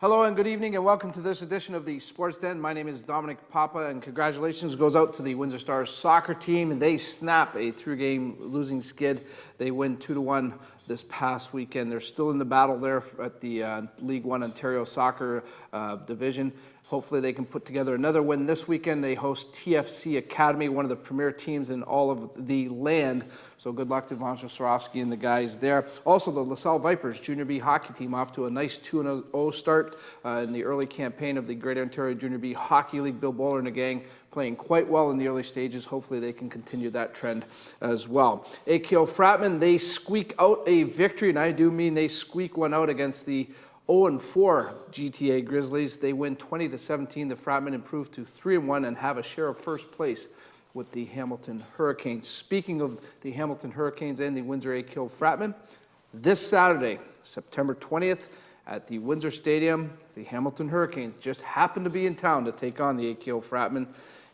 Hello and good evening and welcome to this edition of the Sports Den. My name is Domenic Papa and congratulations goes out to the Windsor Stars soccer team. They snap a three-game losing skid. They win 2-1 this past weekend. They're still in the battle there at the League One Ontario Soccer Division. Hopefully they can put together another win this weekend. They host TFC Academy, one of the premier teams in all of the land. So good luck to Ivan Swarovski and the guys there. Also, the LaSalle Vipers Junior B hockey team off to a nice 2-0 start in the early campaign of the Greater Ontario Junior B Hockey League. Bill Bowler and the gang playing quite well in the early stages. Hopefully they can continue that trend as well. AKO Fratman, they squeak out a victory, and I do mean they squeak one out against the 0-4 GTA Grizzlies. They win 20-17. The Fratmen improve to 3-1 and have a share of first place with the Hamilton Hurricanes. Speaking of the Hamilton Hurricanes and the Windsor AKO Fratmen, this Saturday, September 20th, at the Windsor Stadium, the Hamilton Hurricanes just happen to be in town to take on the AKO Fratmen.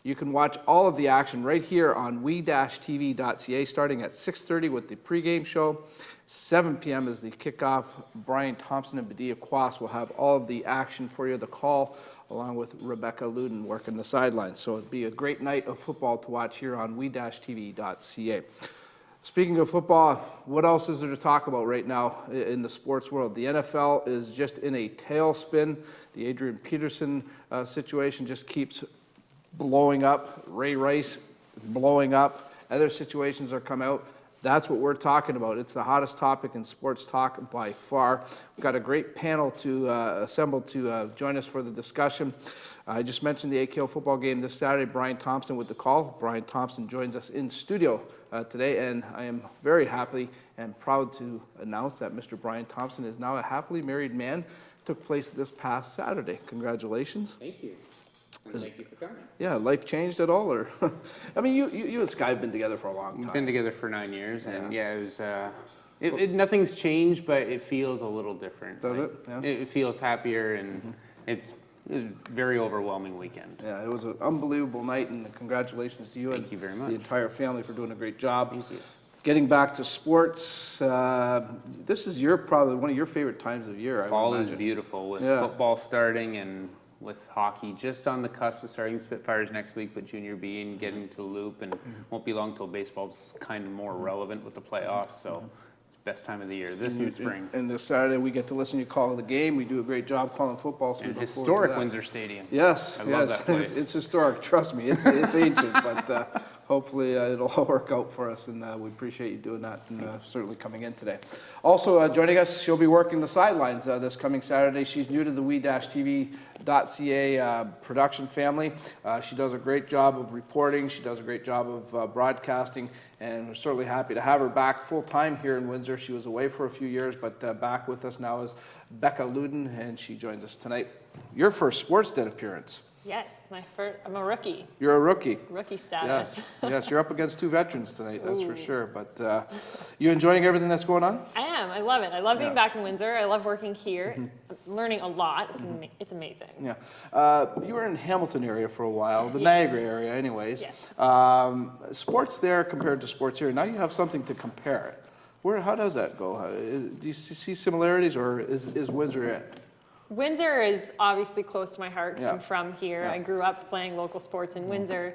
You can watch all of the action right here on we-tv.ca starting at 6:30 with the pregame show. 7 p.m. is the kickoff. Brian Thompson and Badia Quas will have all of the action for you, the call, along with Rebecca Luden working the sidelines. So it'll be a great night of football to watch here on we-tv.ca. Speaking of football, what else is there to talk about right now in the sports world? The NFL is just in a tailspin. The Adrian Peterson situation just keeps blowing up. Ray Rice blowing up. Other situations are come out. That's what we're talking about. It's the hottest topic in sports talk by far. We've got a great panel to assemble to join us for the discussion. I just mentioned the AKO football game this Saturday. Brian Thompson with the call. Brian Thompson joins us in studio today, and I am very happy and proud to announce that Mr. Brian Thompson is now a happily married man. Took place this past Saturday. Congratulations. Thank you. And thank you for coming. Yeah, life changed at all, or I mean, you and Sky have been together for a long time. We've been together for 9 years, and yeah, it was. Nothing's changed, but it feels a little different. Does like, it? Yeah. It feels happier, and it was a very overwhelming weekend. Yeah, it was an unbelievable night, and congratulations to you Thank you very much. The entire family for doing a great job. Thank you. Getting back to sports, this is probably one of your favorite times of year. Fall is beautiful with football starting and with hockey just on the cusp of starting Spitfires next week, but Junior B and getting to the loop, and won't be long till baseball's kind of more relevant with the playoffs, so it's best time of the year, this and spring. And this Saturday we get to listen to you call the game. We do a great job calling football. So and historic Windsor Stadium. Yes, I love that place. It's historic, trust me. It's ancient, but hopefully it'll all work out for us, and we appreciate you doing that and certainly coming in today. Also joining us, she'll be working the sidelines this coming Saturday. She's new to the we-tv.ca production family. She does a great job of reporting. She does a great job of broadcasting, and we're certainly happy to have her back full-time here in Windsor. She was away for a few years, but back with us now is Becca Luden, and she joins us tonight. Your first Sports Den appearance. Yes, I'm a rookie. You're a rookie. Rookie status. Yes, you're up against two veterans tonight, that's for sure. But you enjoying everything that's going on? I am. I love it. I love being back in Windsor. I love working here. I'm learning a lot. It's amazing. Yeah. You were in Hamilton area for a while, the Niagara area anyways. Yes. Sports there compared to sports here. Now you have something to compare it. How does that go? Do you see similarities, or is Windsor it? Windsor is obviously close to my heart because Yeah. I'm from here. Yeah. I grew up playing local sports in Windsor.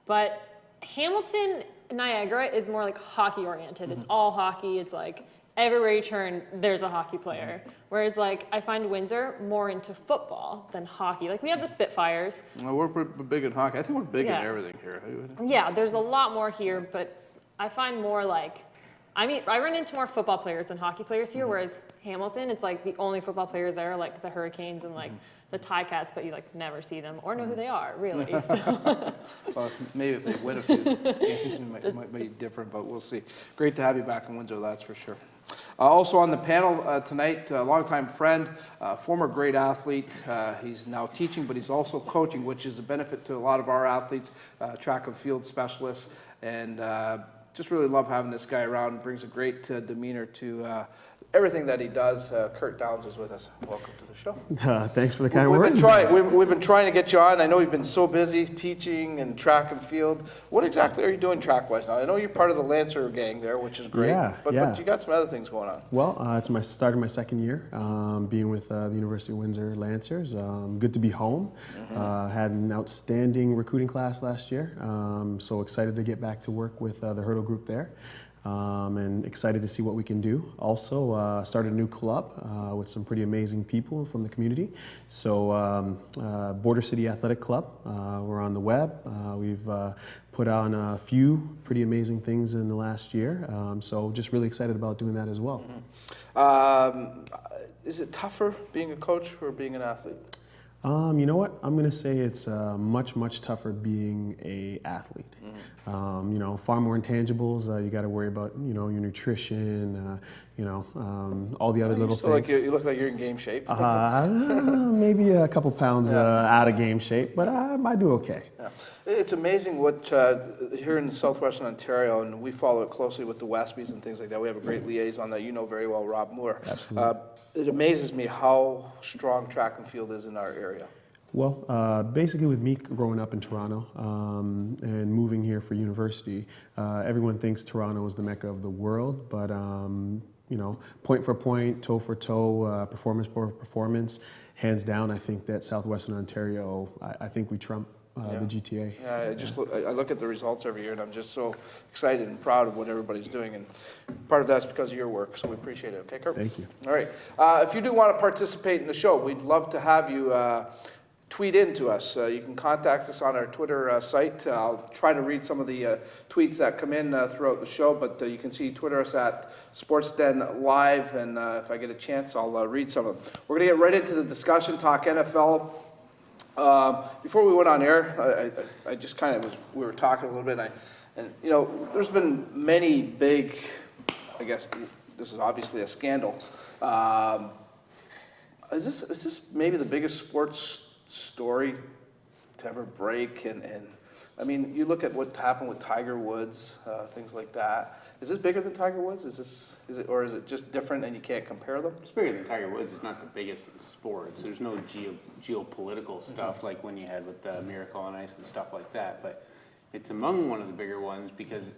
But Hamilton, Niagara is more like hockey oriented. It's all hockey. It's like everywhere you turn, there's a hockey player. Whereas like I find Windsor more into football than hockey. Like we have the Spitfires. Well, we're big in hockey. I think we're big in everything here. Yeah, there's a lot more here, but I find more like, I run into more football players than hockey players here, whereas Hamilton, it's like the only football players there are like the Hurricanes and like the Ticats, but you like never see them or know who they are, really. So. Well, maybe if they win a few games, it might be different, but we'll see. Great to have you back in Windsor, that's for sure. Also on the panel tonight, a longtime friend, former great athlete. He's now teaching, but he's also coaching, which is a benefit to a lot of our athletes, track and field specialists, and just really love having this guy around. Brings a great demeanor to everything that he does. Kurt Downs is with us. Welcome to the show. Thanks for the kind We've words. we've been trying to get you on. I know you've been so busy teaching and track and field. What exactly are you doing track-wise now? I know you're part of the Lancer gang there, which is great. But you got some other things going on. Well, it's starting my second year being with the University of Windsor Lancers. Good to be home. Had an outstanding recruiting class last year. So excited to get back to work with the hurdle group there. And excited to see what we can do. Also started a new club with some pretty amazing people from the community. So Border City Athletic Club, we're on the web. We've put on a few pretty amazing things in the last year. So just really excited about doing that as well. Is it tougher being a coach or being an athlete? You know what? I'm going to say it's much tougher being a athlete. You know, far more intangibles. You got to worry about, you know, your nutrition, you know, all the other little things. You look like you're in game shape. Maybe a couple pounds out of game shape, but I do okay. Yeah. It's amazing what, here in southwestern Ontario, and we follow it closely with the Westbys and things like that. We have a great liaison that you know very well, Rob Moore. Absolutely. It amazes me how strong track and field is in our area. Well, basically with me growing up in Toronto and moving here for university, everyone thinks Toronto is the mecca of the world, but you know, point for point, toe for toe, performance for performance, hands down, I think that southwestern Ontario, I think we trump the GTA. Yeah, I look at the results every year, and I'm just so excited and proud of what everybody's doing, and part of that's because of your work, so we appreciate it. Okay, Kurt? Thank you. All right. If you do want to participate in the show, we'd love to have you tweet in to us. You can contact us on our Twitter site. I'll try to read some of the tweets that come in throughout the show, but you can see Twitter us at SportsDen Live, and if I get a chance, I'll read some of them. We're going to get right into the discussion, talk NFL. Before we went on air, I just kind of we were talking a little bit, and you know, there's been many big, I guess this is obviously a scandal. Is this maybe the biggest sports story to ever break? And I mean, you look at what happened with Tiger Woods, things like that. Is this bigger than Tiger Woods? Is it just different and you can't compare them? It's bigger than Tiger Woods. It's not the biggest in sports. There's no geopolitical stuff like when you had with Miracle on Ice and stuff like that. But it's among one of the bigger ones because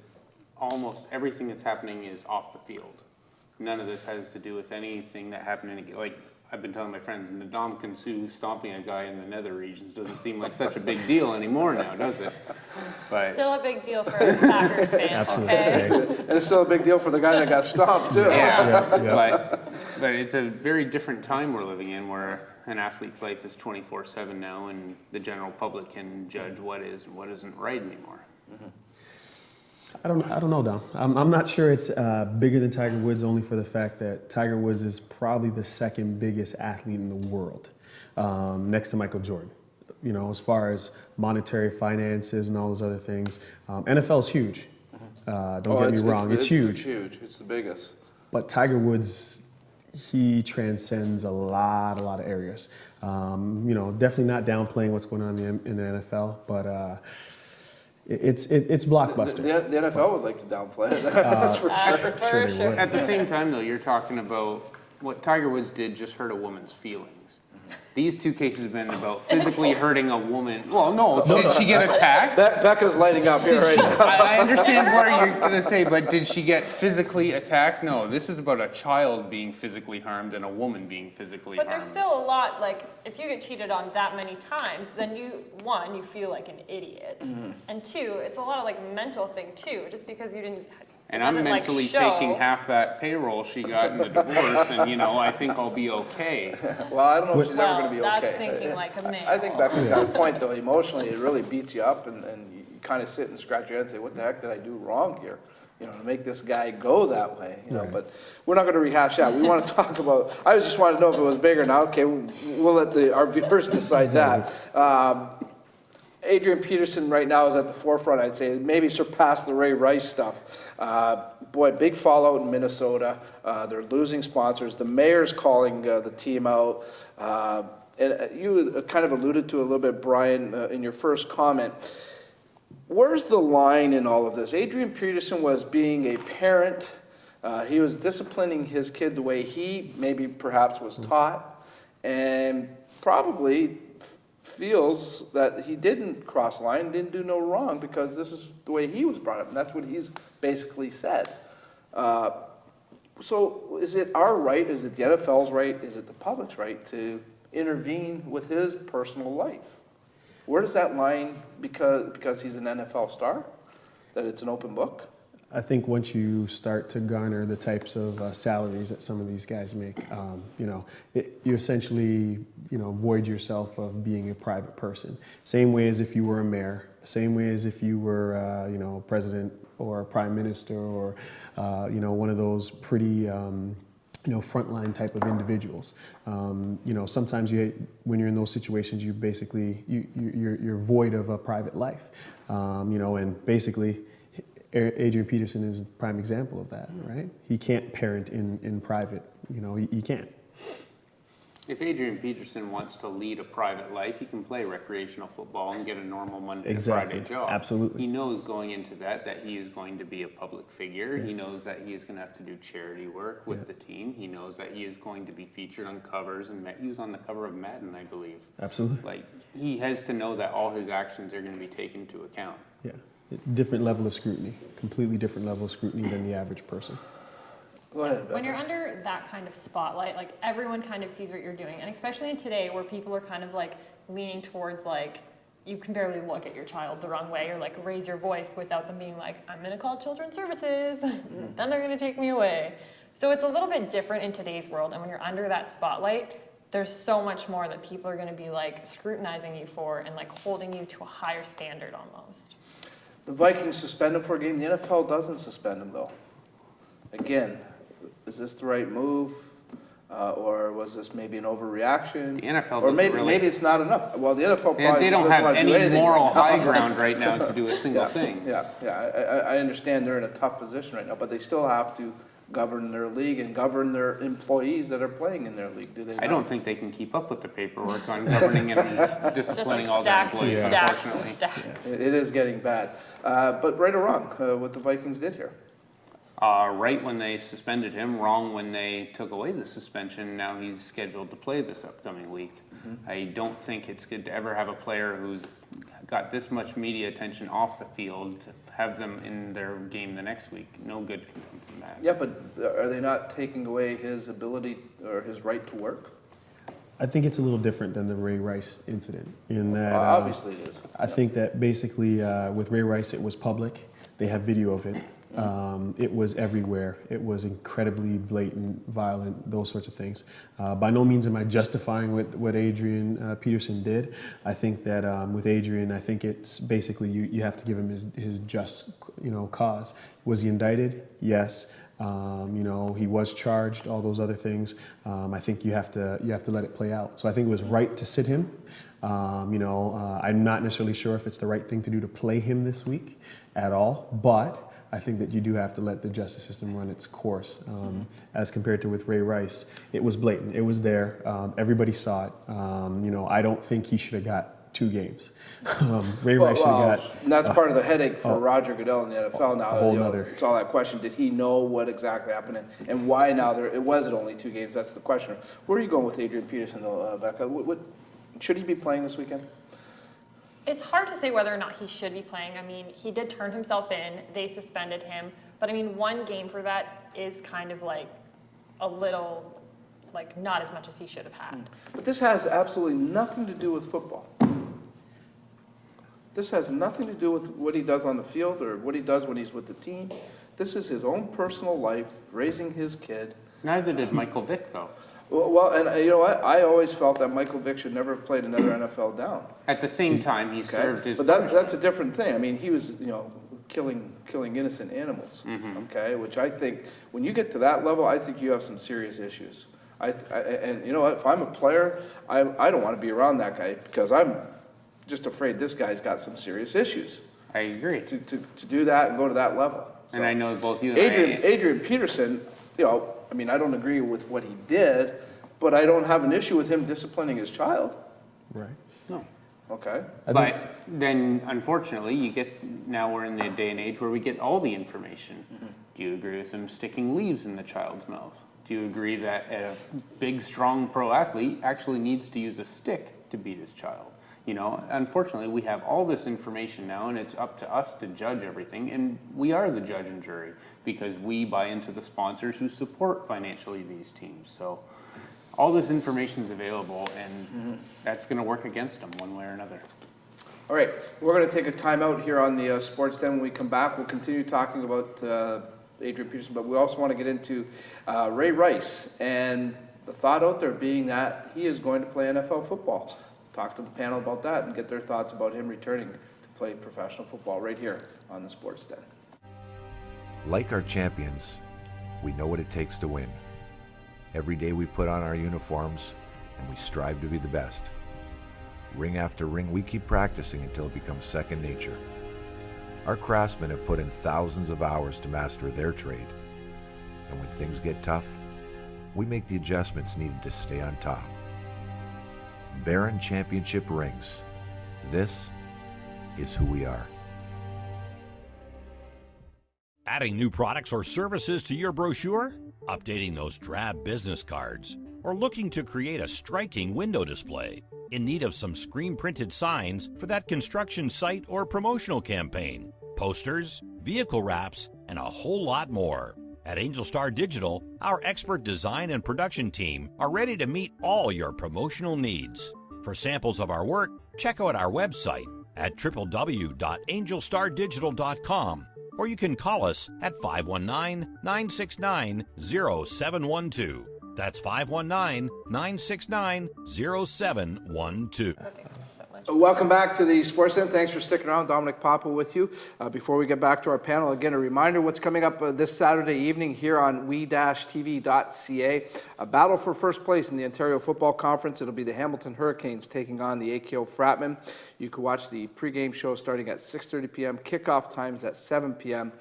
almost everything that's happening is off the field. None of this has to do with anything that happened in a, like I've been telling my friends, Ndamukong Suh stomping a guy in the nether regions doesn't seem like such a big deal anymore now, does it? But Still a big deal for a Packers fan. Absolutely. Okay? And it's still a big deal for the guy that got stomped too. yeah. But it's a very different time we're living in where an athlete's life is 24/7 now, and the general public can judge what is and what isn't right anymore. I don't know, Dom. I'm not sure it's bigger than Tiger Woods, only for the fact that Tiger Woods is probably the second biggest athlete in the world, next to Michael Jordan. You know, as far as monetary finances and all those other things, NFL is huge. Don't get me wrong, it's huge. It's huge. It's the biggest. But Tiger Woods, he transcends a lot of areas. You know, definitely not downplaying what's going on in the NFL, but. It's blockbuster. The NFL would like to downplay it. That's for sure. For sure. At the same time, though, you're talking about what Tiger Woods did just hurt a woman's feelings. These two cases have been about physically hurting a woman. Well, no, did she get attacked? Becca's lighting up here right now. I understand what you're going to say, but did she get physically attacked? No, this is about a child being physically harmed and a woman being physically But harmed. there's still a lot, like, if you get cheated on that many times, then you feel like an idiot. And two, it's a lot of, like, mental thing, too, just because you didn't. And I'm mentally taking half that payroll she got in the divorce, and, you know, I think I'll be okay. Well, I don't know if she's ever going to be okay. That's thinking like a man. I think Becca's got a point, though. Emotionally, it really beats you up, and you kind of sit and scratch your head and say, what the heck did I do wrong here? You know, to make this guy go that way, you know, but we're not going to rehash that. We want to talk about, I just wanted to know if it was bigger now. Okay, we'll let our viewers decide that. Adrian Peterson right now is at the forefront, I'd say, maybe surpassed the Ray Rice stuff. Boy, big fallout in Minnesota. They're losing sponsors. The mayor's calling the team out. And you kind of alluded to a little bit, Brian, in your first comment. Where's the line in all of this? Adrian Peterson was being a parent He was disciplining his kid the way he maybe perhaps was taught, and probably feels that he didn't cross the line, didn't do no wrong, because this is the way he was brought up, and that's what he's basically said. So is it our right, is it the NFL's right, is it the public's right to intervene with his personal life? Where does that line, because he's an NFL star, that it's an open book? I think once you start to garner the types of salaries that some of these guys make, you essentially, void yourself of being a private person. Same way as if you were a mayor, same way as if you were, president or prime minister or, one of those pretty, frontline type of individuals. Sometimes when you're in those situations, you basically, you're void of a private life, and basically, Adrian Peterson is a prime example of that, right? He can't parent in private, he can't. If Adrian Peterson wants to lead a private life, he can play recreational football and get a normal Monday to Friday job. Absolutely. He knows going into that he is going to be a public figure. Yeah. He knows that he is going to have to do charity work with the team. He knows that he is going to be featured on covers, and he was on the cover of Madden, I believe. Absolutely. He has to know that all his actions are going to be taken into account. Yeah. Different level of scrutiny, completely different level of scrutiny than the average person. Go ahead, when you're under that kind of spotlight, everyone kind of sees what you're doing, and especially in today where people are kind of leaning towards you can barely look at your child the wrong way or raise your voice without them being I'm going to call children's services, then they're going to take me away. So it's a little bit different in today's world, and when you're under that spotlight, there's so much more that people are going to be scrutinizing you for and holding you to a higher standard almost. The Vikings suspend him for a game. The NFL doesn't suspend him, though. Again, is this the right move? Or was this maybe an overreaction? The NFL or maybe it's not enough. Well, the NFL probably they don't have any moral right high ground right now to do a single thing. I understand they're in a tough position right now, but they still have to govern their league and govern their employees that are playing in their league. Do they? I don't think they can keep up with the paperwork on governing and disciplining all their employees, unfortunately. It is getting bad. But right or wrong, what the Vikings did here? Right when they suspended him, wrong when they took away the suspension. Now he's scheduled to play this upcoming week. I don't think it's good to ever have a player who's got this much media attention off the field to have them in their game the next week. No good can come from that. Yeah, but are they not taking away his ability or his right to work? I think it's a little different than the Ray Rice incident in that obviously it is. I think that basically with Ray Rice it was public. They have video of it. It was everywhere. It was incredibly blatant, violent, those sorts of things. By no means am I justifying what Adrian Peterson did. I think that with Adrian, I think it's basically you have to give him his just cause. Was he indicted? Yes. He was charged. All those other things. I think you have to let it play out. So I think it was right to sit him. I'm not necessarily sure if it's the right thing to do to play him this week at all, but I think that you do have to let the justice system run its course. As compared to with Ray Rice, it was blatant. It was there. Everybody saw it. I don't think he should have got 2 games. Ray Rice should have got. And that's part of the headache for Roger Goodell in the NFL now. A whole nother. It's all that question. Did he know what exactly happened and why now it wasn't only 2 games? That's the question. Where are you going with Adrian Peterson, though, Becca? Should he be playing this weekend? It's hard to say whether or not he should be playing. I mean, he did turn himself in. They suspended him. But, 1 game for that is kind of a little, not as much as he should have had. But this has absolutely nothing to do with football. This has nothing to do with what he does on the field or what he does when he's with the team. This is his own personal life, raising his kid. Neither did Michael Vick, though. Well, and you know what? I always felt that Michael Vick should never have played another NFL down. At the same time, he served his. But that's a different thing. He was, killing innocent animals. Okay, which I think when you get to that level, I think you have some serious issues. And you know what? If I'm a player, I don't want to be around that guy because I'm just afraid this guy's got some serious issues. I agree. To do that and go to that level. So, and I know both you and Adrian Peterson, I don't agree with what he did, but I don't have an issue with him disciplining his child. Right. No. Okay. But then, unfortunately, now we're in the day and age where we get all the information. Do you agree with him sticking leaves in the child's mouth? Do you agree that a big, strong pro athlete actually needs to use a stick to beat his child? You know, unfortunately, we have all this information now, and it's up to us to judge everything, and we are the judge and jury because we buy into the sponsors who support financially these teams. So all this information is available, and that's going to work against them one way or another. All right, we're going to take a timeout here on the Sports Den. When we come back, we'll continue talking about Adrian Peterson, but we also want to get into Ray Rice, and the thought out there being that he is going to play NFL football. Talk to the panel about that and get their thoughts about him returning to play professional football right here on the Sports Den. Like our champions, we know what it takes to win. Every day we put on our uniforms and we strive to be the best. Ring after ring, we keep practicing until it becomes second nature. Our craftsmen have put in thousands of hours to master their trade. And when things get tough, we make the adjustments needed to stay on top. Baron Championship rings. This is who we are. Adding new products or services to your brochure? Updating those drab business cards? Or looking to create a striking window display? In need of some screen-printed signs for that construction site or promotional campaign? Posters, vehicle wraps, and a whole lot more. At Angel Star Digital, our expert design and production team are ready to meet all your promotional needs. For samples of our work, check out our website at www.angelstardigital.com, or you can call us at 519-969-0712. That's 519-969-0712. Welcome back to the Sports Den. Thanks for sticking around. Domenic Papa with you. Before we get back to our panel, again, a reminder what's coming up this Saturday evening here on we-tv.ca. A battle for first place in the Ontario Football Conference. It'll be the Hamilton Hurricanes taking on the AKO Fratmen. You can watch the pregame show starting at 6:30 p.m. Kickoff times at 7 p.m.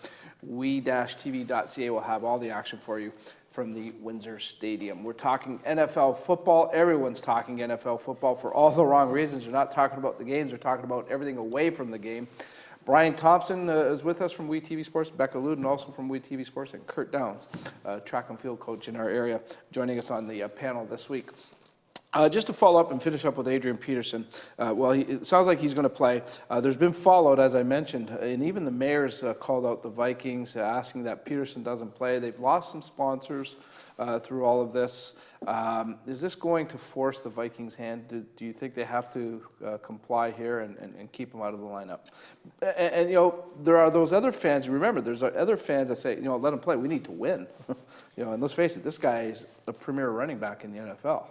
We-tv.ca will have all the action for you from the Windsor Stadium. We're talking NFL football. Everyone's talking NFL football for all the wrong reasons. They're not talking about the games. They're talking about everything away from the game. Brian Thompson is with us from WeTV Sports, Becca Luden also from WeTV Sports, and Kurt Downs, track and field coach in our area, joining us on the panel this week. Just to follow up and finish up with Adrian Peterson, it sounds like he's going to play. There's been fallout, as I mentioned, and even the mayors called out the Vikings, asking that Peterson doesn't play. They've lost some sponsors through all of this. Is this going to force the Vikings' hand? Do you think they have to comply here and keep him out of the lineup? And you know, there are those other fans. Remember, there's other fans that say, you know, let him play. We need to win. You know, and let's face it, this guy is a premier running back in the NFL.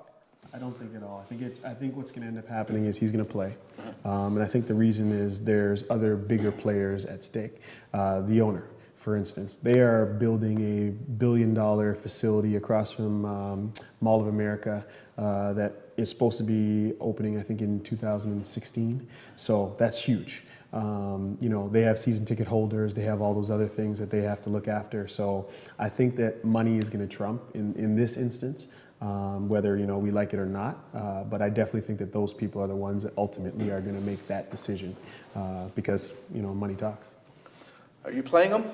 I don't think at all. I think what's going to end up happening is he's going to play, and I think the reason is there's other bigger players at stake. The owner, for instance, they are building a $1 billion facility across from Mall of America that is supposed to be opening, I think, in 2016. So that's huge. You know, they have season ticket holders. They have all those other things that they have to look after. So I think that money is going to trump in this instance. Whether, you know, we like it or not, but I definitely think that those people are the ones that ultimately are going to make that decision because, you know, money talks. Are you playing them?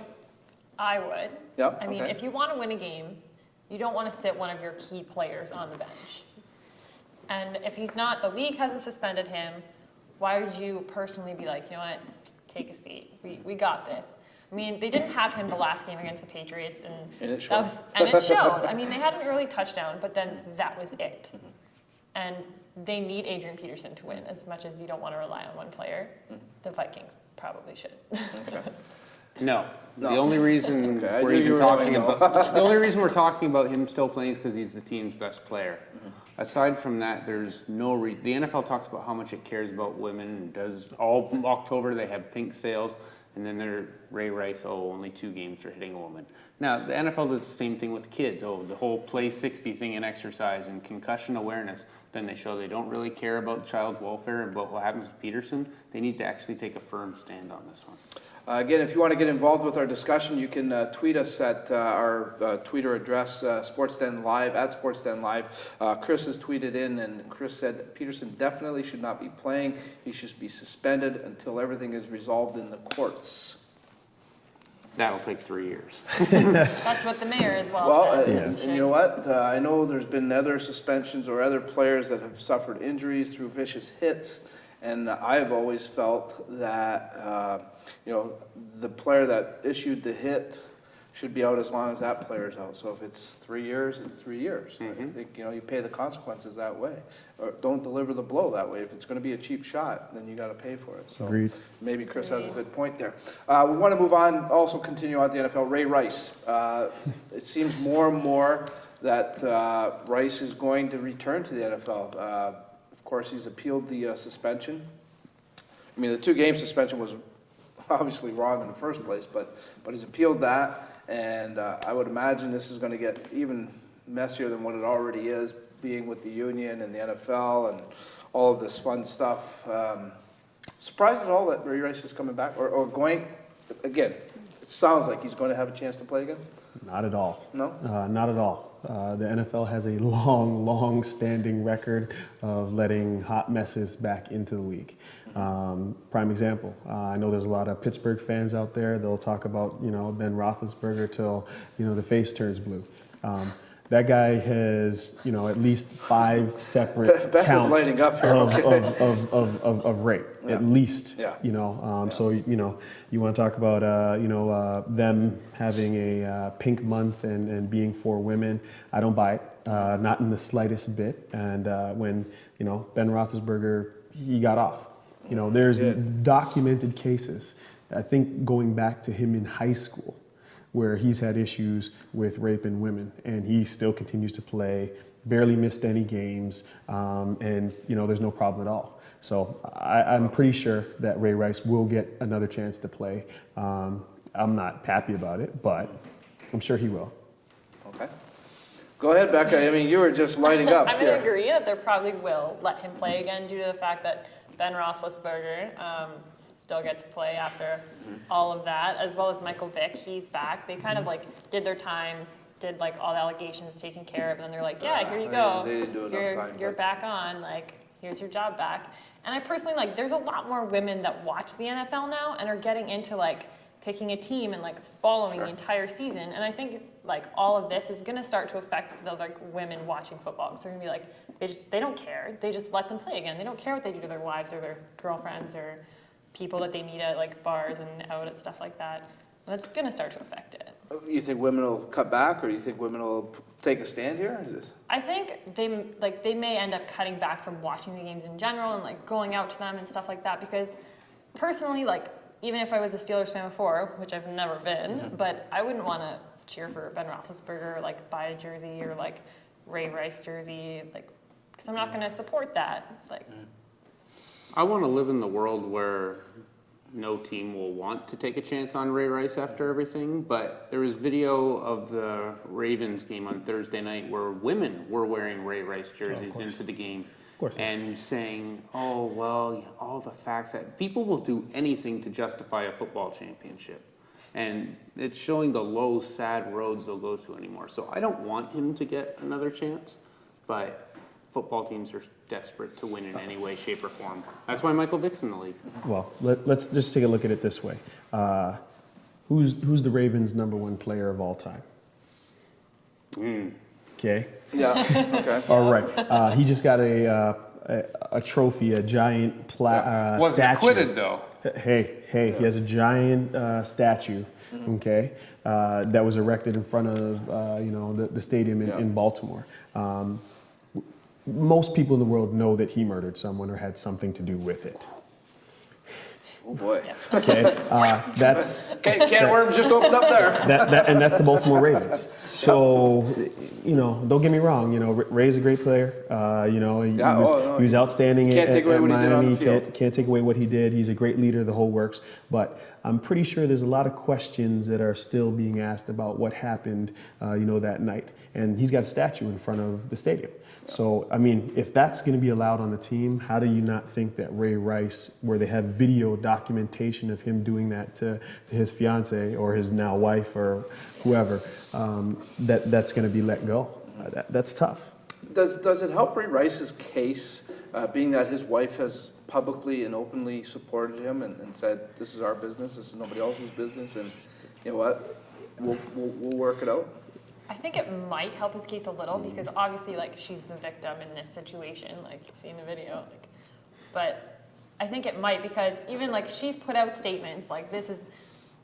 I would. Yep. I mean, if you want to win a game, you don't want to sit one of your key players on the bench. And if he's not, the league hasn't suspended him, why would you personally be like, you know what, take a seat. We got this. I mean, they didn't have him the last game against the Patriots, and it showed. It showed. I mean, they had an early touchdown, but then that was it. And they need Adrian Peterson to win. As much as you don't want to rely on one player, the Vikings probably should. No. The only reason we're even talking about the only reason we're talking about him still playing is because he's the team's best player. Aside from that, there's no the NFL talks about how much it cares about women. Does all October they have pink sales. And then they're Ray Rice, only 2 games for hitting a woman. Now, the NFL does the same thing with kids. The whole play 60 thing in exercise and concussion awareness. Then they show they don't really care about child welfare and about what happens with Peterson. They need to actually take a firm stand on this one. Again, if you want to get involved with our discussion, you can tweet us at our Twitter address, SportsDen Live, at SportsDen Live. Chris has tweeted in, and Chris said Peterson definitely should not be playing. He should be suspended until everything is resolved in the courts. That'll take 3 years. That's what the mayor as well Well, said. and you know what? I know there's been other suspensions or other players that have suffered injuries through vicious hits, and I've always felt that, the player that issued the hit should be out as long as that player's out. So if it's 3 years, it's 3 years. I think, you pay the consequences that way. Or don't deliver the blow that way. If it's going to be a cheap shot, then you got to pay for it. So Agreed. maybe Chris has a good point there. We want to move on, also continue on the NFL. Ray Rice. It seems more and more that Rice is going to return to the NFL. Of course, he's appealed the suspension. I mean, the 2-game suspension was obviously wrong in the first place, but he's appealed that. And I would imagine this is going to get even messier than what it already is, being with the union and the NFL and all of this fun stuff. Surprised at all that Ray Rice is coming back or going, again, it sounds like he's going to have a chance to play again? Not at all. No? Not at all. The NFL has a long-standing record of letting hot messes back into the league. Prime example, I know there's a lot of Pittsburgh fans out there. They'll talk about, Ben Roethlisberger till, the face turns blue. That guy has, at least 5 separate counts lighting up here. of rape, at least. Yeah. So you want to talk about them having a pink month and being for women. I don't buy it, not in the slightest bit. And when Ben Roethlisberger, he got off. There's documented cases. I think going back to him in high school, where he's had issues with raping women, and he still continues to play, barely missed any games, and there's no problem at all. So I'm pretty sure that Ray Rice will get another chance to play. I'm not happy about it, but I'm sure he will. Okay. Go ahead, Becca. I mean, you were just lighting up I'm here. going to agree that they probably will let him play again due to the fact that Ben Roethlisberger still gets to play after all of that, as well as Michael Vick. He's back. They kind of did their time, did all the allegations taken care of, and then they're like, yeah, here you go. They didn't do enough time. You're back on. Here's your job back. And I personally there's a lot more women that watch the NFL now and are getting into picking a team and following the entire season. And I think all of this is going to start to affect the women watching football. Because they're going to be they don't care. They just let them play again. They don't care what they do to their wives or their girlfriends or people that they meet at bars and out and stuff like that. That's going to start to affect it. You think women will cut back, or you think women will take a stand here? I think they may end up cutting back from watching the games in general and going out to them and stuff like that. Because personally, even if I was a Steelers fan before, which I've never been, but I wouldn't want to cheer for Ben Roethlisberger, buy a jersey or Ray Rice jersey, because I'm not going to support that. I want to live in the world where no team will want to take a chance on Ray Rice after everything, but there was video of the Ravens game on Thursday night where women were wearing Ray Rice jerseys into the game. And saying, oh, well, all the facts that people will do anything to justify a football championship. And it's showing the low, sad roads they'll go to anymore. So I don't want him to get another chance, but football teams are desperate to win in any way, shape, or form. That's why Michael Vick's in the league. Well, let's just take a look at it this way. Who's the Ravens' #1 player of all time? Okay. Yeah. Okay. All right. He just got a trophy, a giant Wasn't statue. acquitted, though. Hey, he has a giant statue, okay, that was erected in front of, the stadium in Baltimore. Most people in the world know that he murdered someone or had something to do with it. Oh boy. Okay, that's Can of worms just opened up there. and that's the Baltimore Ravens. So, don't get me wrong. Ray's a great player. He was outstanding Can't take away at what he did on Miami. the field. Can't take away what he did. He's a great leader. The whole works. But I'm pretty sure there's a lot of questions that are still being asked about what happened, that night. And he's got a statue in front of the stadium. So, if that's going to be allowed on the team, how do you not think that Ray Rice, where they have video documentation of him doing that to his fiance or his now wife or whoever, that's going to be let go? That's tough. Does it help Ray Rice's case, being that his wife has publicly and openly supported him and said, this is our business, this is nobody else's business, and you know what, we'll work it out. I think it might help his case a little because obviously, like, she's the victim in this situation, like you've seen the video, like, but I think it might because even like she's put out statements like this is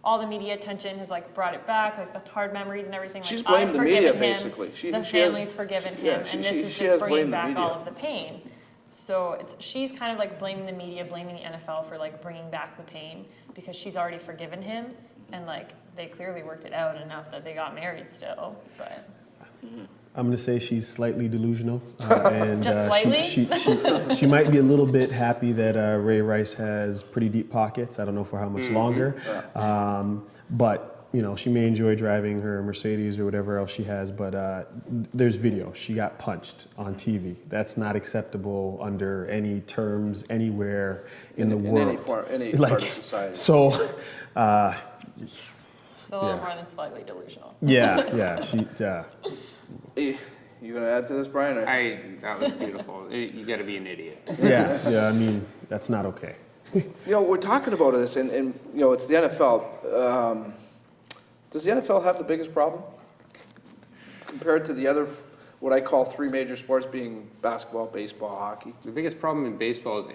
all the media attention has like brought it back, like the hard memories and everything. She's like, blamed I've the media, forgiven him, basically. the family's forgiven him, and this is just bringing back all of the pain. So she's kind of like blaming the media, blaming the NFL for like bringing back the pain because she's already forgiven him, and like they clearly worked it out enough that they got married still. But I'm going to say she's slightly delusional, and Just slightly? she might be a little bit happy that Ray Rice has pretty deep pockets. I don't know for how much longer, but you know, she may enjoy driving her Mercedes or whatever else she has. But there's video. She got punched on TV. That's not acceptable under any terms anywhere in the world. Any part of society. So. she's a little more than slightly delusional. Yeah. You gonna add to this, Brian? Or? That was beautiful. You got to be an idiot. Yeah. I mean, that's not okay. You know, we're talking about this, and you know, it's the NFL. Does the NFL have the biggest problem compared to the other, what I call three major sports, being basketball, baseball, hockey? The biggest problem in baseball is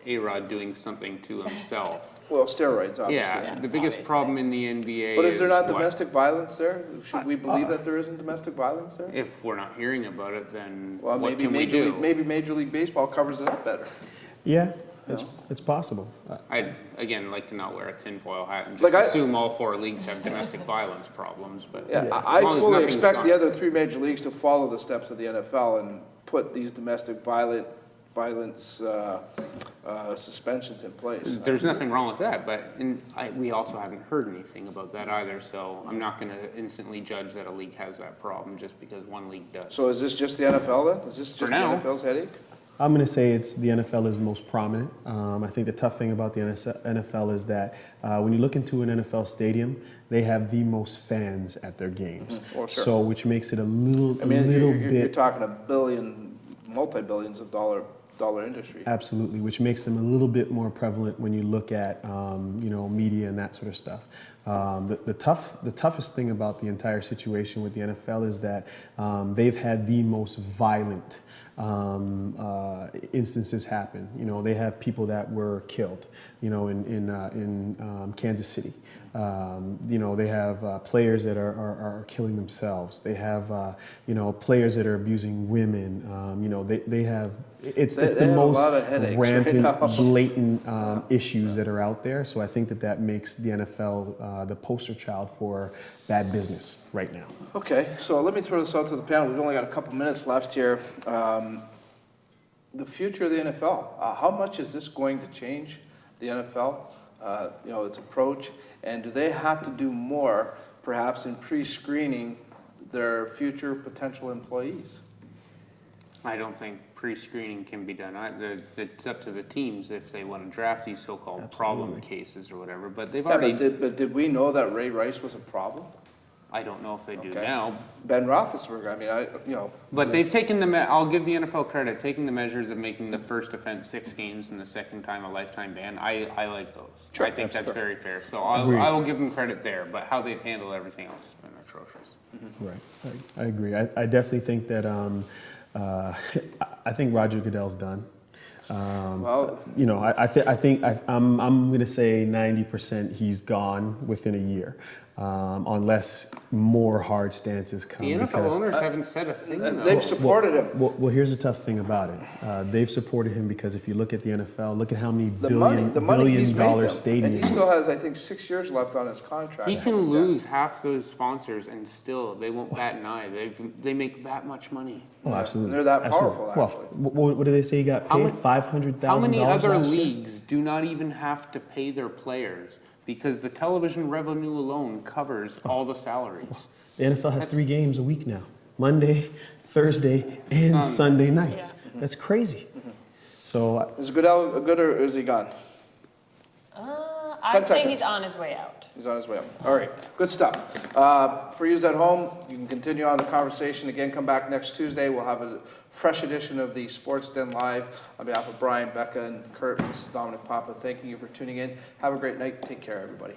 A-Rod doing something to himself. Well, steroids, obviously. Yeah, the biggest problem in the NBA But is there not what? domestic violence there? Should we believe that there isn't domestic violence there? If we're not hearing about it, then Well, what maybe can we do? maybe Major League Baseball covers it up better. Yeah, it's possible. I'd, again, like to not wear a tinfoil hat and just Like assume all four leagues have domestic violence problems, but Yeah, as I long as fully nothing's expect gone- the other three major leagues to follow the steps of the NFL and put these domestic violence suspensions in place. There's nothing wrong with that, but we also haven't heard anything about that either, so I'm not going to instantly judge that a league has that problem just because one league does. So is this just the NFL then? Is this just the now. NFL's headache? I'm going to say it's the NFL is the most prominent. I think the tough thing about the NFL is that when you look into an NFL stadium, they have the most fans at their games. Well, sure. So which makes it a little, I mean, little you're bit. talking multi-billions of dollar industry. Absolutely, which makes them a little bit more prevalent when you look at media and that sort of stuff. The toughest thing about the entire situation with the NFL is that they've had the most violent instances happen. You know, they have people that were killed. You know, in Kansas City. You know, they have players that are killing themselves. They have players that are abusing women. You know, they have. It's They the have a most lot of headaches rampant, right now. blatant issues that are out there. So I think that makes the NFL the poster child for bad business right now. Okay, so let me throw this out to the panel. We've only got a couple minutes left here. The future of the NFL, how much is this going to change the NFL, its approach? And do they have to do more, perhaps, in pre-screening their future potential employees? I don't think pre-screening can be done. It's up to the teams if they want to draft these so-called problem cases or whatever, but they've Yeah, already... but did we know that Ray Rice was a problem? I don't know if they do Okay. now, Ben Roethlisberger, but they've taken I'll give the NFL credit, taking the measures of making the first offense 6 games and the second time a lifetime ban. I like those. Sure, I think that's absolutely. very fair. So Agreed. I will give them credit there, but how they've handled everything else has been atrocious. Right, I agree. I definitely think that I think Roger Goodell's done. well, You know, I'm going to say 90% he's gone within a year, unless more hard stances come. The NFL because- owners haven't said a thing. though. they've supported him. Well, here's the tough thing about it. They've supported him because if you look at the NFL, look at how many The money he's billion-dollar made them. And he stadiums. still has, I think, 6 years left on his contract. He can lose half those sponsors and still they won't bat an eye. They make that much money. Oh, absolutely. They're that Absolutely. powerful, Well, actually. what do they say? He got How paid many- $500,000. How many other last year? leagues do not even have to pay their players because the television revenue alone covers all the salaries? The NFL has 3 games a week now: Monday, Thursday, and Sunday nights. That's crazy. So Is Goodell good or is he gone? I'd say seconds. he's on his way out. He's on his way up. All right, good stuff. For you at home, you can continue on the conversation. Again, come back next Tuesday. We'll have a fresh edition of the Sports Den Live. On behalf of Brian, Becca, and Kurt, this is Domenic Papa thanking you for tuning in. Have a great night. Take care, everybody.